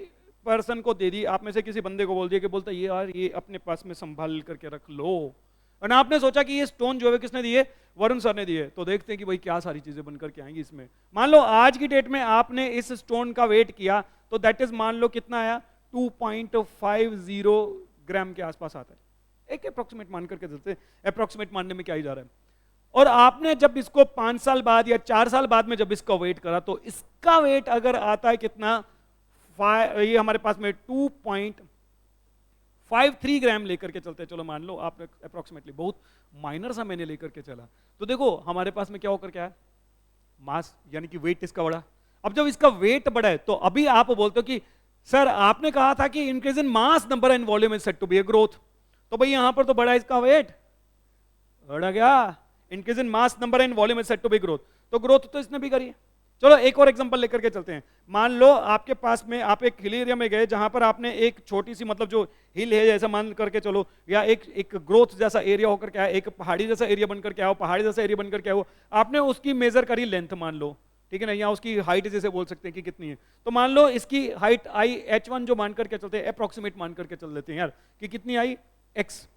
पर्सन को दे दी, आप में से किसी बंदे को बोल दिया कि बोलता ये यार ये अपने पास में संभाल करके रख लो, और आपने सोचा कि ये स्टोन जो है किसने दिए, वरुण सर ने दिए, तो देखते हैं कि भाई क्या सारी चीजें बनकर के आएंगी इसमें। मान लो आज की डेट में आपने इस स्टोन का वेट किया तो दैट इज मान लो कितना आया, 2.50 ग्राम के आसपास आता है, एक अप्रोक्सीमेट मान करके चलते, अप्रोक्सीमेट मानने में क्या ही जा रहा है। और आपने जब इसको 5 साल बाद या 4 साल बाद में जब इसका वेट करा तो इसका वेट अगर आता है कितना, ये हमारे पास में 2.53 ग्राम लेकर के चलते हैं, चलो मान लो आप अप्रोक्सीमेटली, बहुत माइनर सा मैंने लेकर के चला, तो देखो हमारे पास में क्या होकर क्या है, मास, यानी कि वेट इसका बढ़ा। अब जब इसका वेट बढ़ा है तो अभी आप बोलते हो कि सर आपने कहा था कि increase in mass number and volume is said to be a growth, तो भाई यहां पर तो बढ़ा इसका वेट, बढ़ा गया, increase in mass number and volume is said to be growth, तो ग्रोथ तो इसने भी करी है। चलो एक और एग्जांपल लेकर के चलते हैं, मान लो आपके पास में आप एक हिल एरिया में गए जहां पर आपने एक छोटी सी, मतलब जो हिल है जैसा मान करके चलो, या एक ग्रोथ जैसा एरिया होकर के आया, एक पहाड़ी जैसा एरिया बनकर के आओ, पहाड़ी जैसा एरिया बनकर के आओ, आपने उसकी मेजर करी लेंथ मान लो, ठीक है ना, या उसकी हाइट जैसे बोल सकते हैं कि कितनी है, तो मान लो इसकी हाइट आई h1 जो मान करके चलते हैं, अप्रोक्सीमेट मान करके चल लेते हैं यार कि कितनी आई x,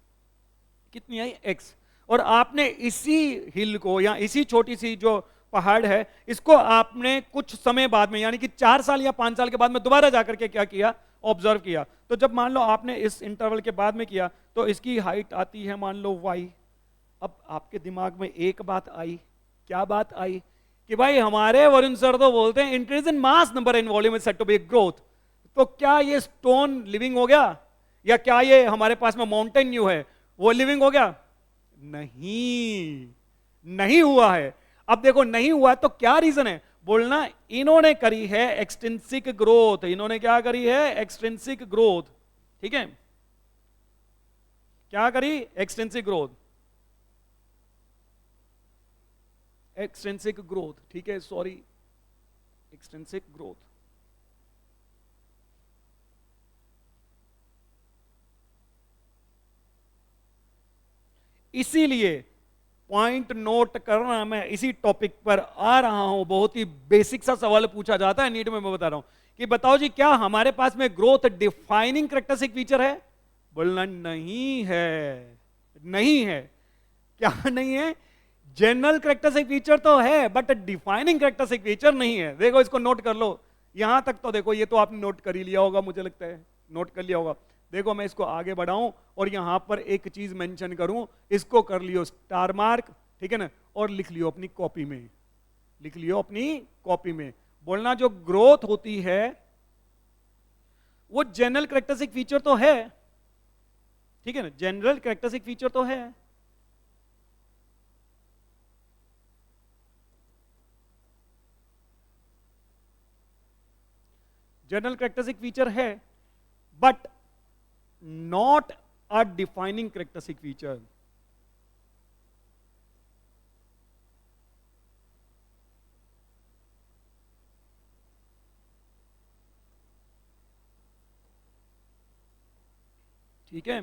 कितनी आई x, और आपने इसी हिल को या इसी छोटी सी जो पहाड़ है इसको आपने कुछ समय बाद में यानी कि 4 साल या 5 साल के बाद में दोबारा जाकर के क्या किया, ऑब्जर्व किया, तो जब मान लो आपने इस इंटरवल के बाद में किया तो इसकी हाइट आती है मान लो y। अब आपके दिमाग में एक बात आई, क्या बात आई कि भाई हमारे वरुण सर तो बोलते हैं increase in mass number and volume is said to be growth, तो क्या ये स्टोन लिविंग हो गया, या क्या ये हमारे पास में माउंटेन न्यू है वो लिविंग हो गया, नहीं, नहीं हुआ है। अब देखो नहीं हुआ तो क्या रीजन है, बोलना इन्होंने करी है एक्सटेंसिक ग्रोथ, इन्होंने क्या करी है, एक्सटेंसिक ग्रोथ, ठीक है, क्या करी, एक्सटेंसिक ग्रोथ, एक्सटेंसिक ग्रोथ, ठीक है, सॉरी, एक्सटेंसिक ग्रोथ। इसीलिए पॉइंट नोट करना, मैं इसी टॉपिक पर आ रहा हूं, बहुत ही बेसिक सा सवाल पूछा जाता है नीट में, मैं बता रहा हूं कि बताओ जी क्या हमारे पास में ग्रोथ डिफाइनिंग कैरेक्टरिस्टिक फीचर है, बोलना नहीं है, नहीं है, क्या नहीं है, जनरल कैरेक्टरिस्टिक फीचर तो है बट डिफाइनिंग कैरेक्टरिस्टिक फीचर नहीं है। देखो इसको नोट कर लो, यहां तक तो देखो ये तो आपने नोट कर ही लिया होगा, मुझे लगता है नोट कर लिया होगा। देखो मैं इसको आगे बढ़ाऊं और यहां पर एक चीज मेंशन करूं, इसको कर लियो स्टार मार्क, ठीक है ना, और लिख लियो अपनी कॉपी में, लिख लियो अपनी कॉपी में, बोलना जो ग्रोथ होती है वो जनरल कैरेक्टरिस्टिक फीचर तो है, ठीक है ना, जनरल कैरेक्टरिस्टिक फीचर तो है, जनरल कैरेक्टरिस्टिक फीचर है but not a defining characteristic feature. ठीक है,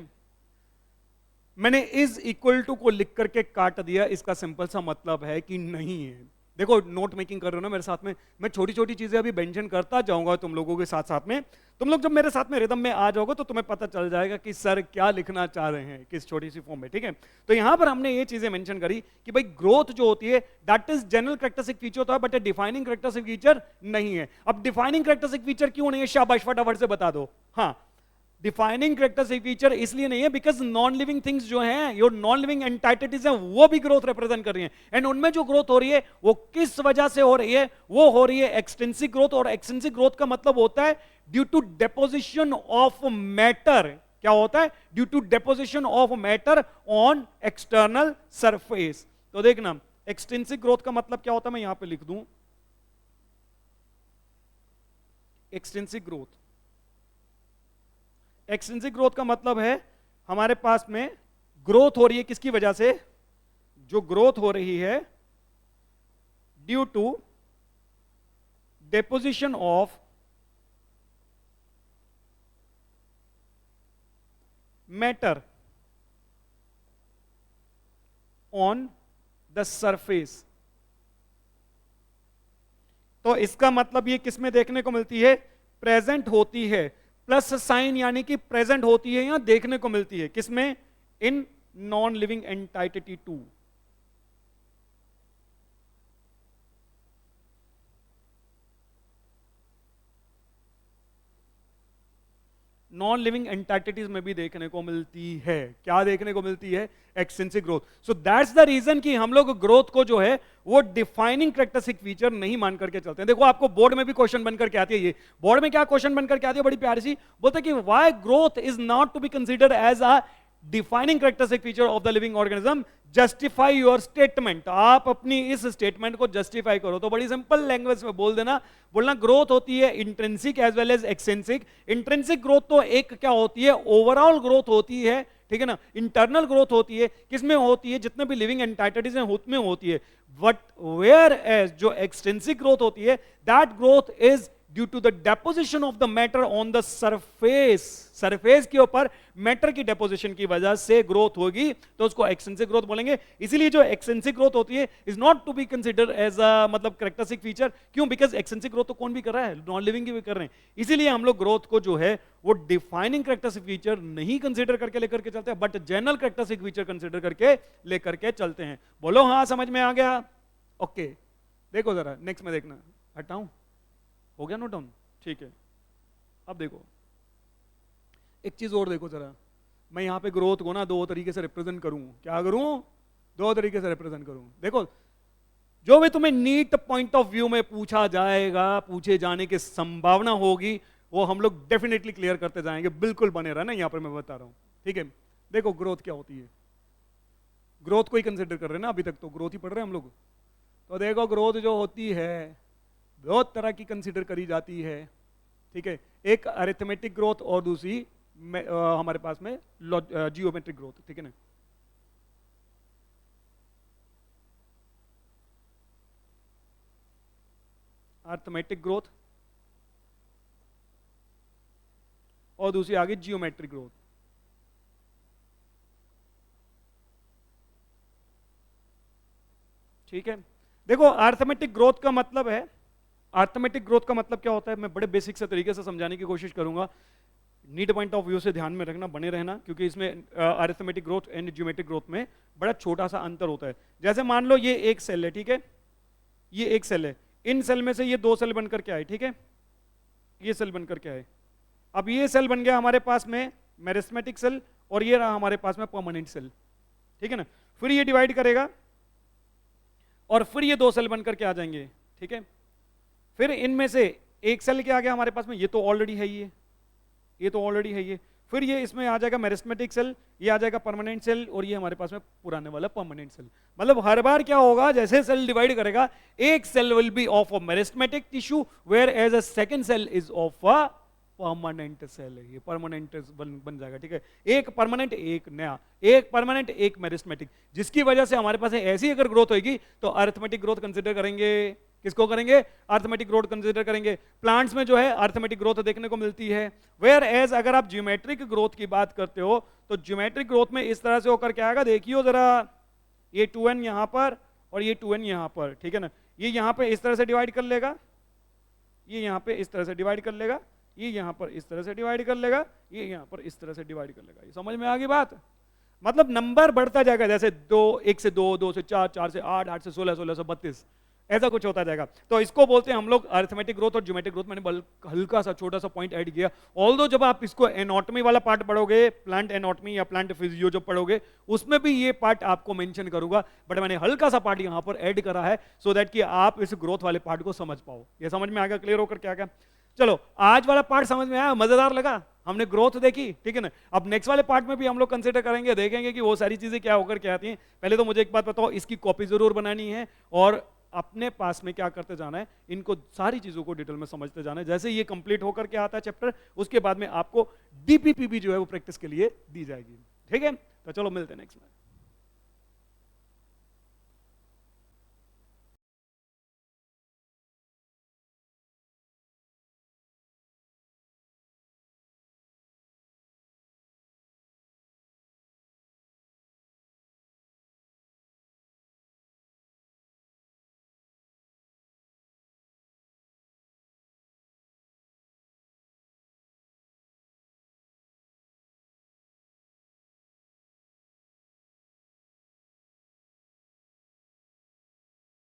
मैंने इज इक्वल टू को लिख करके काट दिया, इसका सिंपल सा मतलब है कि नहीं है। देखो नोट मेकिंग कर रहे हो ना मेरे साथ में, मैं छोटी छोटी चीजें अभी मेंशन करता जाऊंगा तुम लोगों के साथ साथ में, तुम लोग जब मेरे साथ में रिदम में आ जाओगे तो तुम्हें पता चल जाएगा कि सर क्या लिखना चाह रहे हैं किस छोटी सी फॉर्म में, ठीक है। तो यहां पर हमने ये चीजें मेंशन करी कि भाई ग्रोथ जो होती है that is general characteristic feature होता है बट डिफाइनिंग कैरेक्टरिस्टिक फीचर नहीं है। अब डिफाइनिंग कैरेक्टरिस्टिक फीचर क्यों नहीं है, शाबाश फटाफट से बता दो। हाँ, डिफाइनिंग कैरेक्टरिस्टिक फीचर इसलिए नहीं है बिकॉज नॉन लिविंग थिंग्स जो हैं, योर नॉन लिविंग एंटाइटीज हैं, वो भी ग्रोथ रिप्रेजेंट कर रही हैं, एंड उनमें जो ग्रोथ हो रही है वो किस वजह से हो रही है, वो हो रही है एक्सटेंसिव ग्रोथ, और एक्सटेंसिव ग्रोथ का मतलब होता है due to deposition of matter. क्या होता है, due to deposition of matter on external surface. तो देखना एक्सटेंसिव ग्रोथ का मतलब क्या होता है, मैं यहां पे लिख दूं एक्सटेंसिव ग्रोथ। एक्सटेंसिव ग्रोथ का मतलब है हमारे पास में ग्रोथ हो रही है किसकी वजह से, जो ग्रोथ हो रही है due to deposition of matter on the surface. तो इसका मतलब ये किसमें देखने को मिलती है? प्रेजेंट होती है, प्लस साइन यानी कि प्रेजेंट होती है या देखने को मिलती है किसमें? In non living entity 2। Non living entities में भी देखने को मिलती है। क्या देखने को मिलती है? Extensive growth. So that's the reason कि हम लोग ग्रोथ को जो है वो डिफाइनिंग कैरेक्टरिस्टिक फीचर नहीं मान करके चलते हैं। देखो आपको बोर्ड में भी क्वेश्चन बन करके आती है, ये बोर्ड में क्या क्वेश्चन बन करके आती है बड़ी प्यारी सी, बोलते हैं कि why growth is not to be considered as a defining characteristic feature of the living organism, justify your statement. आप अपनी इस स्टेटमेंट को जस्टिफाई करो। तो बड़ी सिंपल लैंग्वेज में बोल देना, बोलना ग्रोथ होती है intrinsic as well as extrinsic. Intrinsic growth तो एक क्या होती है? ओवरऑल ग्रोथ होती है, ठीक है ना। इंटरनल ग्रोथ होती है, किसमें होती है? जितने भी लिविंग एंटाइटीज हैं उसमें होती है। बट वेयर एज जो एक्सट्रिंसिक ग्रोथ होती है, that growth is due to the deposition of the matter on the surface. Surface के ऊपर मैटर की डेपोजिशन की वजह से ग्रोथ होगी, तो उसको एक्सटेंसिव ग्रोथ बोलेंगे। इसीलिए जो एक्सटेंसिव ग्रोथ होती है is not to be considered as a मतलब कैरेक्टरिस्टिक फीचर। क्यों? बिकॉज एक्सटेंसिव ग्रोथ तो कौन भी कर रहा है? नॉन लिविंग भी कर रहे हैं। इसीलिए हम लोग ग्रोथ को जो है वो डिफाइनिंग कैरेक्टरिस्टिक फीचर नहीं कंसीडर करके लेकर के चलते हैं, but general characteristic feature consider करके लेकर के चलते हैं। बोलो हाँ, समझ में आ गया? ओके, देखो जरा नेक्स्ट में देखना। हटाऊं? हो गया नोट डाउन? ठीक है। अब देखो एक चीज और देखो जरा, मैं यहां पे ग्रोथ को ना दो तरीके से रिप्रेजेंट करूं। क्या करूं? दो तरीके से रिप्रेजेंट करूं। देखो जो भी तुम्हें नीट पॉइंट ऑफ व्यू में पूछा जाएगा, पूछे जाने की संभावना होगी, वो हम लोग डेफिनेटली क्लियर करते जाएंगे। बिल्कुल बने रहना, यहां पर मैं बता रहा हूं, ठीक है। देखो ग्रोथ क्या होती है, ग्रोथ को ही कंसिडर कर रहे हैं ना, अभी तक तो ग्रोथ ही पढ़ रहे हैं हम लोग। तो देखो ग्रोथ जो होती है बहुत तरह की कंसीडर करी जाती है, ठीक है। एक अरिथमेटिक ग्रोथ और दूसरी हमारे पास में जियोमेट्रिक ग्रोथ, ठीक है ना। अरिथमेटिक ग्रोथ और दूसरी आगे जियोमेट्रिक ग्रोथ। ठीक है। देखो अरिथमेटिक ग्रोथ का मतलब है, अरिथमेटिक ग्रोथ का मतलब क्या होता है, मैं बड़े बेसिक से तरीके से समझाने की कोशिश करूंगा। नीड पॉइंट ऑफ व्यू से ध्यान में रखना, बने रहना, क्योंकि इसमें arithmetic growth and geometric growth में बड़ा छोटा सा अंतर होता है। जैसे मान लो ये एक सेल है, ठीक है, ये एक सेल है, इन सेल में से ये दो सेल बनकर के आए, ठीक है, ये सेल बनकर के आए। अब ये सेल बन गया हमारे पास में मेरिस्टेमेटिक सेल, और ये रहा हमारे पास में परमानेंट सेल, ठीक है ना। फिर ये डिवाइड करेगा और फिर ये दो सेल बनकर के आ जाएंगे, ठीक है। फिर इनमें से एक सेल क्या आ गया हमारे पास में, ये तो ऑलरेडी है, ये तो ऑलरेडी है ये। फिर ये इसमें आ जाएगा मेरिस्टेमेटिक सेल, ये आ जाएगा परमानेंट सेल, और ये हमारे पास में पुराने वाला परमानेंट सेल। मतलब हर बार क्या होगा, जैसे सेल डिवाइड करेगा, एक cell will be of a meristematic tissue whereas a second cell is of a permanent cell है। ये परमानेंट बन जाएगा, ठीक है। एक परमानेंट एक नया, एक परमानेंट एक मेरिस्टेमेटिक, जिसकी वजह से हमारे पास ऐसी अगर ग्रोथ होगी तो अरिथमेटिक ग्रोथ कंसीडर करेंगे। किसको करेंगे? अरिथमेटिक ग्रोथ कंसीडर करेंगे। प्लांट्स में जो है अरिथमेटिक ग्रोथ देखने को मिलती है। वेयर एज अगर आप ज्योमेट्रिक ग्रोथ की बात करते हो तो ज्योमेट्रिक ग्रोथ में इस तरह से होकर के आएगा, देखियो जरा, ये 2n यहां पर और ये 2n यहां पर, ठीक है ना। ये यहां पे इस तरह से डिवाइड कर लेगा, ये यहां पे इस तरह से डिवाइड कर लेगा, ये यहां पर इस तरह से डिवाइड कर लेगा, ये यहां पर इस तरह से डिवाइड कर लेगा। ये समझ में आ गई बात? मतलब नंबर बढ़ता जाएगा, जैसे 2 1 से 2 2 से 4 4 से 8 8 से 16 16 से 32, ऐसा कुछ होता जाएगा। तो इसको बोलते हैं हम लोग अरिथमेटिक ग्रोथ और ज्योमेट्रिक ग्रोथ। मैंने हल्का सा छोटा सा पॉइंट ऐड किया। ऑल्दो जब आप इसको एनाटॉमी वाला पार्ट पढ़ोगे, प्लांट एनाटॉमी या प्लांट फिजियो जब पढ़ोगे, उसमें भी ये पार्ट आपको मेंशन करूंगा, बट मैंने हल्का सा पार्ट यहां पर ऐड करा है सो दैट कि आप इस ग्रोथ वाले पार्ट को समझ पाओ। ये समझ में आ गया? क्लियर होकर क्या गया? चलो आज वाला पार्ट समझ में आया, मजेदार लगा, हमने ग्रोथ देखी, ठीक है ना। अब नेक्स्ट वाले पार्ट में भी हम लोग कंसीडर करेंगे, देखेंगे कि वो सारी चीजें क्या होकर के आती हैं। पहले तो मुझे एक बात बताओ, इसकी कॉपी जरूर बनानी है और अपने पास में क्या करते जाना है, इनको सारी चीजों को डिटेल में समझते जाना है। जैसे ये कंप्लीट होकर के आता है चैप्टर, उसके बाद में आपको डीपीपी भी जो है वो प्रैक्टिस के लिए दी जाएगी, ठीक है। तो चलो मिलते हैं नेक्स्ट में।